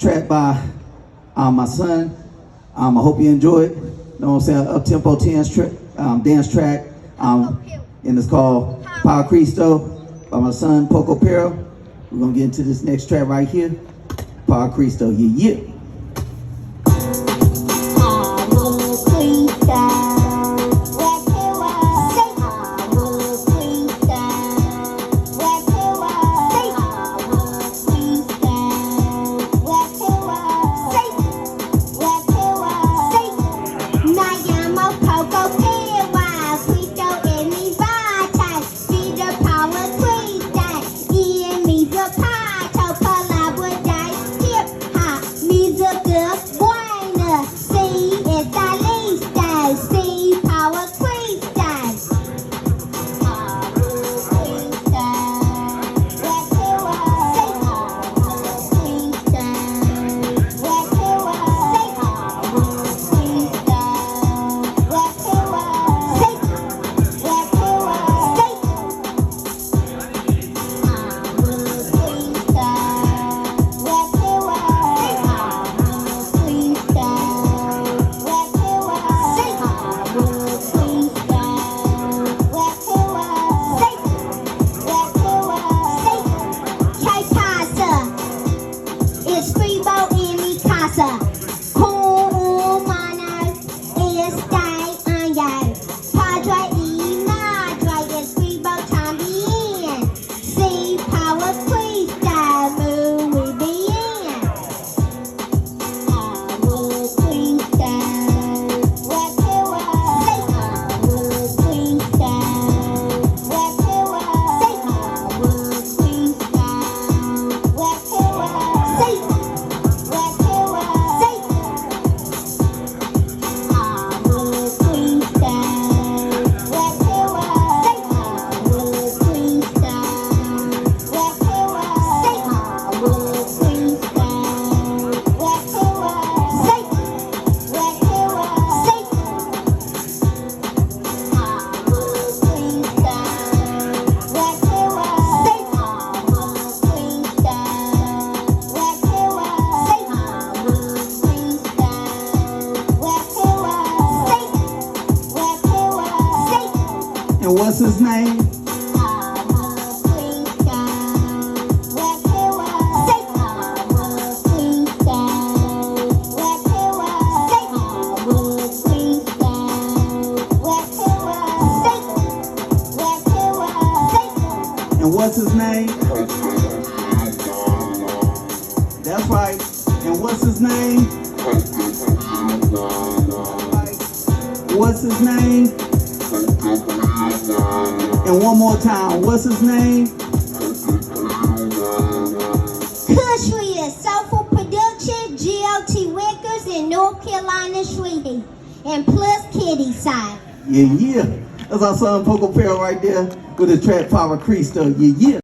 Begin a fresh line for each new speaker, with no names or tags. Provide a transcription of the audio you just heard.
track by my son. I hope you enjoy it. You know what I'm saying? Up-tempo dance track. And it's called Cristo by my son, Poco Perro. We're going to get into this next track right here. Cristo, yeah, yeah. And what's his name? And what's his name? That's right. And what's his name? What's his name? And one more time, what's his name?
Country is Soulful Production, J.o.t Records in North Carolina, Sweden, and plus Kiddie side.
Yeah, yeah. That's our son Poco Perro right there with his track Cristo. Yeah, yeah.